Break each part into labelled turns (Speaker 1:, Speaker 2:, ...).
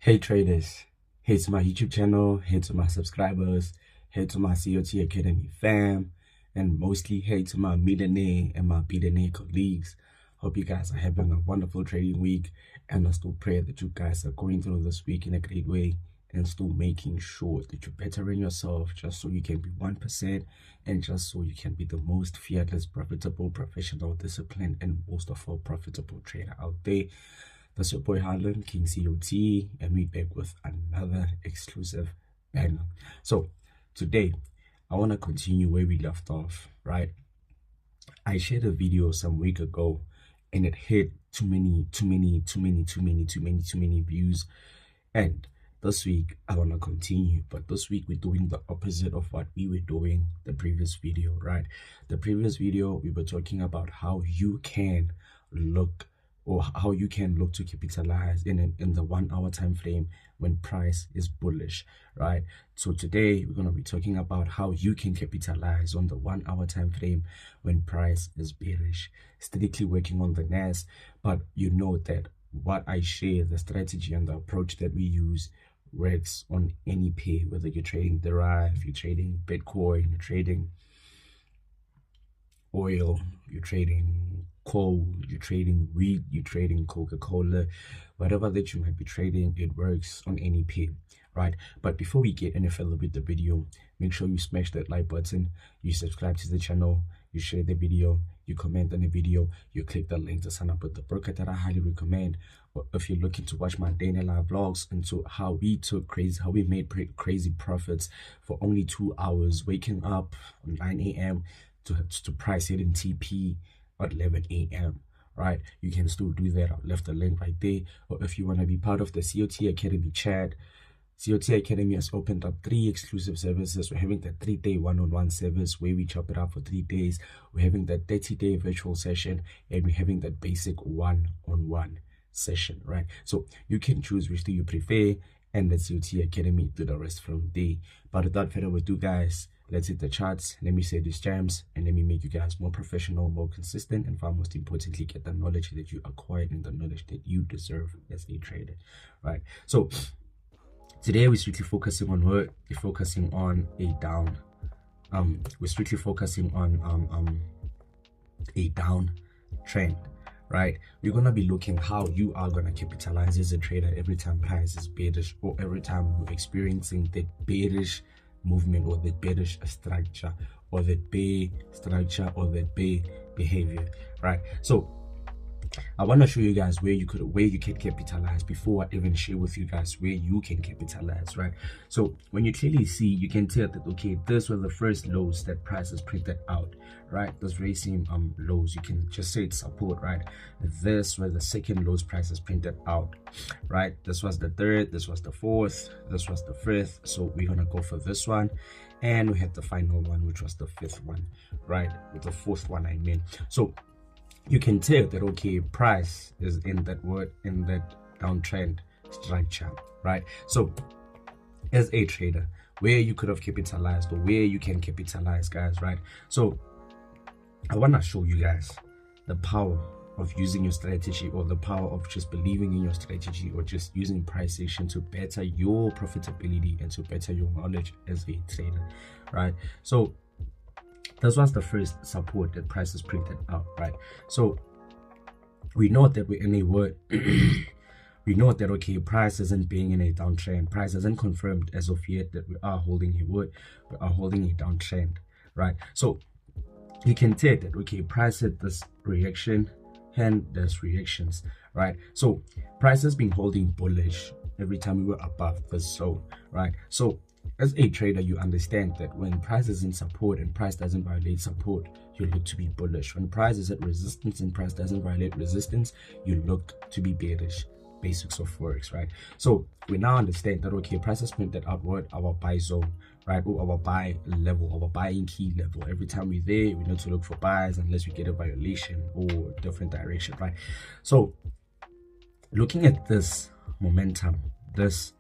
Speaker 1: Hey traders, hey to my YouTube channel, hey to my subscribers, hey to my COT Academy fam, and mostly hey to my millionaire and my billionaire colleagues. Hope you guys are having a wonderful trading week, and I still pray that you guys are going through this week in a great way and still making sure that you're bettering yourself just so you can be 1% and just so you can be the most fearless, profitable, professional, disciplined, and most of all profitable trader out there. That's your boy Harlan, King COT, and we back with another exclusive banger. So today I want to continue where we left off, right? I shared a video some week ago and it hit too many views. And this week I want to continue, but this week we're doing the opposite of what we were doing the previous video, right? The previous video we were talking about how you can look to capitalize in the 1 hour time frame when price is bullish, right? So today we're going to be talking about how you can capitalize on the 1 hour time frame when price is bearish, strictly working on the NASDAQ. But you know that what I share, the strategy and the approach that we use, works on any pair, whether you're trading Derive, you're trading Bitcoin, you're trading oil, you're trading coal, you're trading wheat, you're trading Coca-Cola, whatever that you might be trading, it works on any pair, right? But before we get any further with the video, make sure you smash that like button, you subscribe to the channel, you share the video, you comment on the video, you click the link to sign up with the broker that I highly recommend. Or if you're looking to watch my daily live vlogs into how we made crazy profits for only 2 hours, waking up at 9 a.m. to price it in TP at 11 a.m. right? You can still do that. I've left the link right there. Or if you want to be part of the COT Academy chat, COT Academy has opened up 3 exclusive services. We're having the 3-day one-on-one service where we chop it up for 3 days. We're having that 30-day virtual session, and we're having that basic one-on-one session, right? So you can choose which do you prefer, and the COT Academy do the rest from there. But without further ado, guys, let's hit the charts. Let me say these gems, and let me make you guys more professional, more consistent, and far most importantly, get the knowledge that you acquired and the knowledge that you deserve as a trader, right? So today we're strictly focusing on what? We're focusing on a down. We're strictly focusing on a down trend, right? We're gonna be looking how you are gonna capitalize as a trader every time price is bearish, or every time you're experiencing the bearish movement, or the bearish structure, or the bear structure, or the bear behavior, right? So I want to show you guys where you can capitalize before I even share with you guys where you can capitalize, right? So when you clearly see, you can tell that, okay, this were the first lows that price has printed out, right? Those very same lows, you can just say it's support, right? This was the second lows price has printed out, right? This was the third, this was the fourth, this was the fifth. So we're gonna go for this one, and we had the final one, which was the fifth one, right? With the fourth one, I mean. So you can tell that, okay, price is in that downtrend structure, right? So as a trader, where you could have capitalized, or where you can capitalize, guys, right? So I want to show you guys the power of using your strategy, or the power of just believing in your strategy, or just using price action to better your profitability and to better your knowledge as a trader, right? So this was the first support that price is printed out, right? So we know that we're in a word. We know that, okay, price isn't being in a downtrend. Price hasn't confirmed as of yet that we are holding a word. We are holding a downtrend, right? So you can tell that, okay, price had this reaction and there's reactions, right? So price has been holding bullish every time we were above this zone, right? So as a trader, you understand that when price is in support and price doesn't violate support, you look to be bullish. When price is at resistance and price doesn't violate resistance, you look to be bearish. Basics of FOREX, right? So we now understand that, okay, price has printed outward our buy zone, right? Or our buy level, our buying key level. Every time we're there, we need to look for buys unless we get a violation or different direction, right? So looking at this momentum, this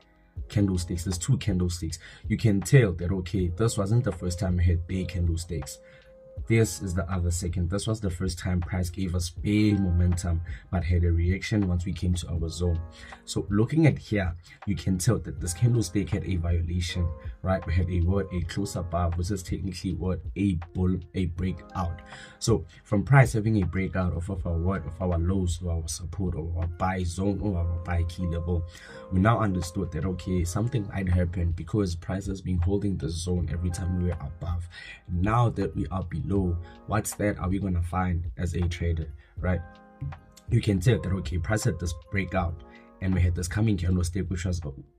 Speaker 1: candlesticks, there's 2 candlesticks, you can tell that, okay, this wasn't the first time we had big candlesticks. this is the other second. This was the first time price gave us big momentum but had a reaction once we came to our zone. So looking at here, you can tell that this candlestick had a violation, right? We had a close above, which is technically a breakout. So from price having a breakout of our lows or our support or our buy zone or our buy key level, we now understood that okay, something might happen because price has been holding the zone every time we were above. Now that we are below, what's that are we gonna find as a trader, right? You can tell that okay, price had this breakout and we had this coming candlestick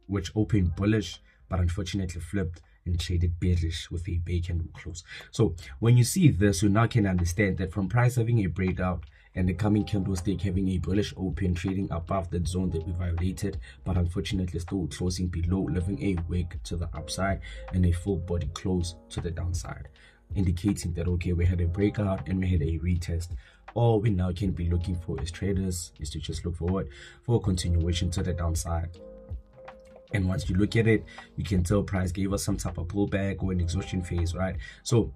Speaker 1: which opened bullish but unfortunately flipped and traded bearish with a bear candle close. So when you see this, you now can understand that from price having a breakout and the coming candlestick having a bullish open, trading above that zone that we violated, but unfortunately still closing below, leaving a wick to the upside and a full body close to the downside, indicating that okay, we had a breakout and we had a retest. All we now can be looking for as traders is to just look forward for a continuation to the downside. And once you look at it, you can tell price gave us some type of pullback or an exhaustion phase, right? So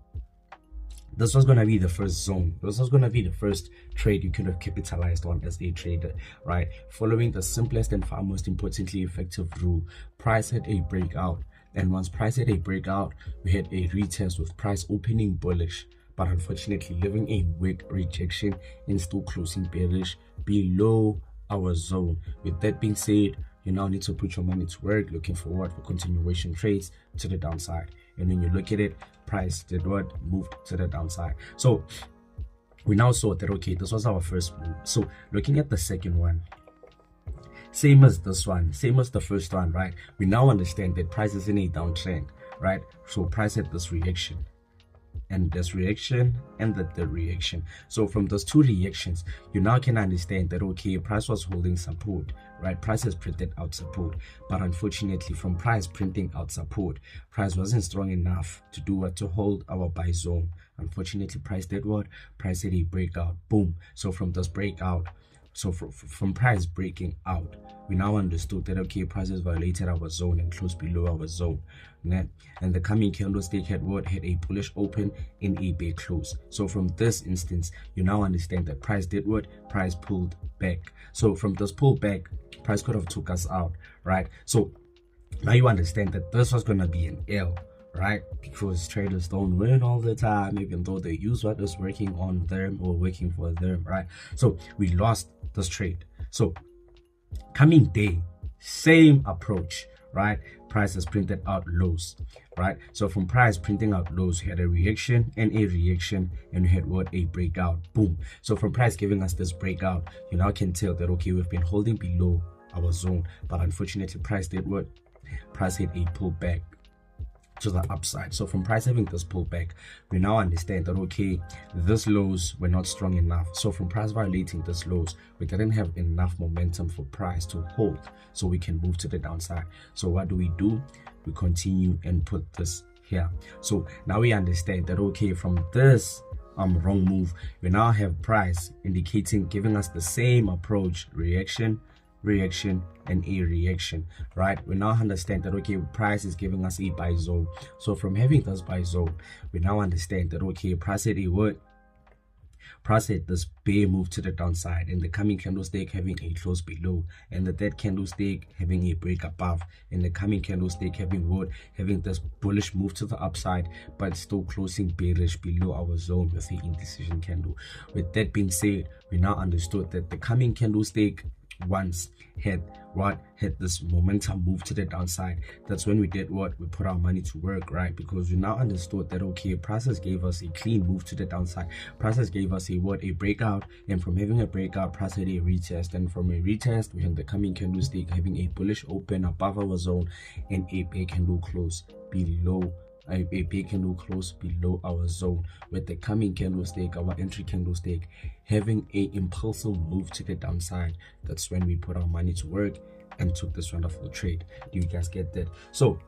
Speaker 1: this was going to be the first zone. This was going to be the first trade you could have capitalized on as a trader, right? Following the simplest and far most importantly effective rule, price had a breakout. And once price had a breakout, we had a retest with price opening bullish, but unfortunately leaving a wick rejection and still closing bearish below our zone. With that being said, you now need to put your money to work, looking forward for continuation trades to the downside. And when you look at it, price did what? Moved to the downside. So we now saw that okay, this was our first move. So looking at the second one, same as this one, same as the first one, right? We now understand that price is in a downtrend, right? So price had this reaction and this reaction and the reaction. So from those two reactions, you now can understand that okay, price was holding support, right? Price has printed out support, but unfortunately from price printing out support, price wasn't strong enough to do what? To hold our buy zone. Unfortunately, price did what? Price had a breakout, boom. So from this breakout, so from price breaking out, we now understood that okay, price has violated our zone and closed below our zone. And the coming candlestick had what? Had a bullish open in a bear close. So from this instance, you now understand that price did what? Price pulled back. So from this pullback, price could have took us out, right? So now you understand that this was going to be an L, right? Because traders don't win all the time, even though they use what is working on them or working for them, right? So we lost this trade. So coming day, same approach, right? Price has printed out lows, right? So from price printing out lows, we had a reaction and a reaction, and we had what? A breakout, boom. So from price giving us this breakout, you now can tell that okay, we've been holding below our zone, but unfortunately price did what? Price hit a pullback to the upside. So from price having this pullback, we now understand that okay, these lows were not strong enough. So from price violating these lows, we didn't have enough momentum for price to hold so we can move to the downside. So what do? We continue and put this here. So now we understand that okay, from this wrong move, we now have price indicating, giving us the same approach, reaction, and a reaction, right? We now understand that okay, price is giving us a buy zone. So from having this buy zone, we now understand that okay, price had a what? Price had this bear move to the downside, and the coming candlestick having a close below, and the third candlestick having a break above, and the coming candlestick having what? Having this bullish move to the upside, but still closing bearish below our zone with the indecision candle. With that being said, we now understood that the coming candlestick once had this momentum move to the downside. That's when we did what? We put our money to work, right? Because we now understood that okay, prices gave us a clean move to the downside. Prices gave us a what? A breakout, and from having a breakout, price had a retest, and from a retest, we had the coming candlestick having a bullish open above our zone and a bear candle close below. A bear candle close below our zone, with the coming candlestick, our entry candlestick, having a impulsive move to the downside. That's when we put our money to work and took this wonderful trade. Do you guys get that? So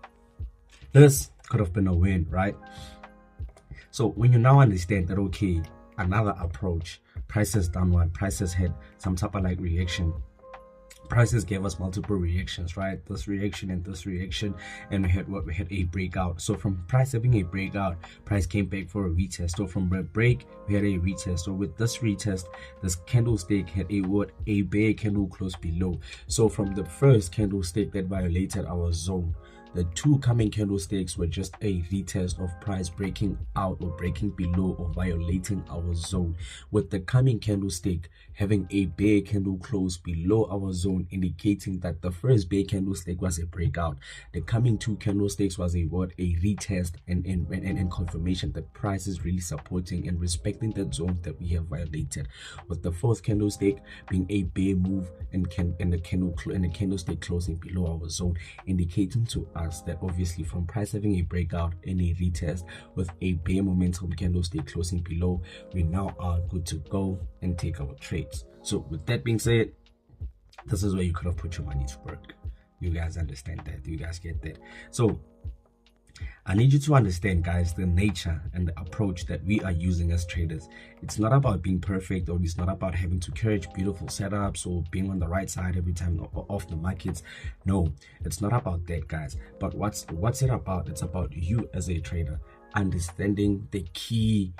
Speaker 1: this could have been a win, right? So when you now understand that okay, another approach, prices downward, prices had some type of like reaction prices gave us multiple reactions, right? This reaction and this reaction, and we had a breakout. So from price having a breakout, price came back for a retest. So from a break, we had a retest. So with this retest, this candlestick had a bear candle close below. So from the first candlestick that violated our zone, the two coming candlesticks were just a retest of price breaking out or breaking below or violating our zone, with the coming candlestick having a bear candle close below our zone, indicating that the first bear candlestick was a breakout. The coming two candlesticks was a retest and confirmation that price is really supporting and respecting that zone that we have violated, with the fourth candlestick being a bear move and the candlestick closing below our zone, indicating to us that obviously from price having a breakout and a retest with a bear momentum candlestick closing below, we now are good to go and take our trades. So with that being said, this is where you could have put your money to work. You guys understand that? Do you guys get that? So I need you to understand, guys, the nature and the approach that we are using as traders. It's not about being perfect, or it's not about having to curate beautiful setups or being on the right side every time off the markets. No, it's not about that, guys. But what's it about? It's about you as a trader understanding the key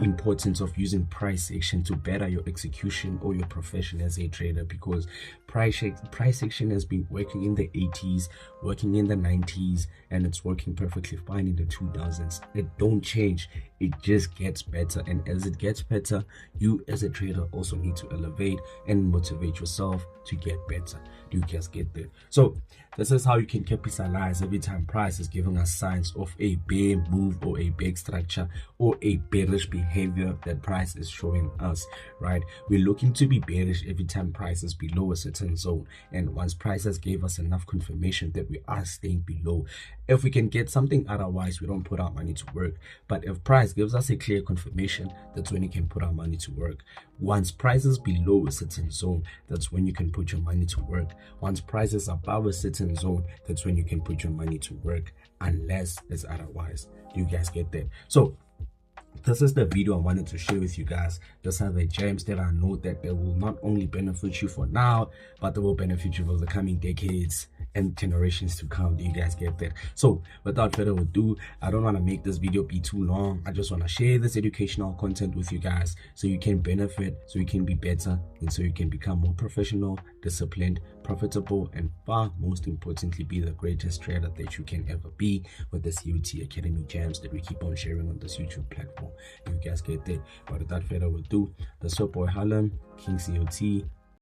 Speaker 1: importance of using price action to better your execution or your profession as a trader, because price action has been working in the 80s, working in the 90s, and it's working perfectly fine in the 2000s. It don't change, it just gets better. And as it gets better, you as a trader also need to elevate and motivate yourself to get better. You guys get that? So this is how you can capitalize every time price is giving us signs of a bear move or a big structure or a bearish behavior that price is showing us, right? We're looking to be bearish every time price is below a certain zone, and once prices gave us enough confirmation that we are staying below. If we can get something otherwise, we don't put our money to work. But if price gives us a clear confirmation, that's when you can put our money to work. Once price is below a certain zone, that's when you can put your money to work. Once price is above a certain zone, that's when you can put your money to work, unless it's otherwise. Do you guys get that? So this is the video I wanted to share with you guys. These are the gems that I know that they will not only benefit you for now, but they will benefit you for the coming decades and generations to come. Do you guys get that? So without further ado, I don't want to make this video be too long. I just want to share this educational content with you guys so you can benefit, so you can be better, and so you can become more professional, disciplined, profitable, and far most importantly, be the greatest trader that you can ever be with the COT Academy gems that we keep on sharing on this YouTube platform. You guys get that? But without further ado, the your boy Harlem, King COT,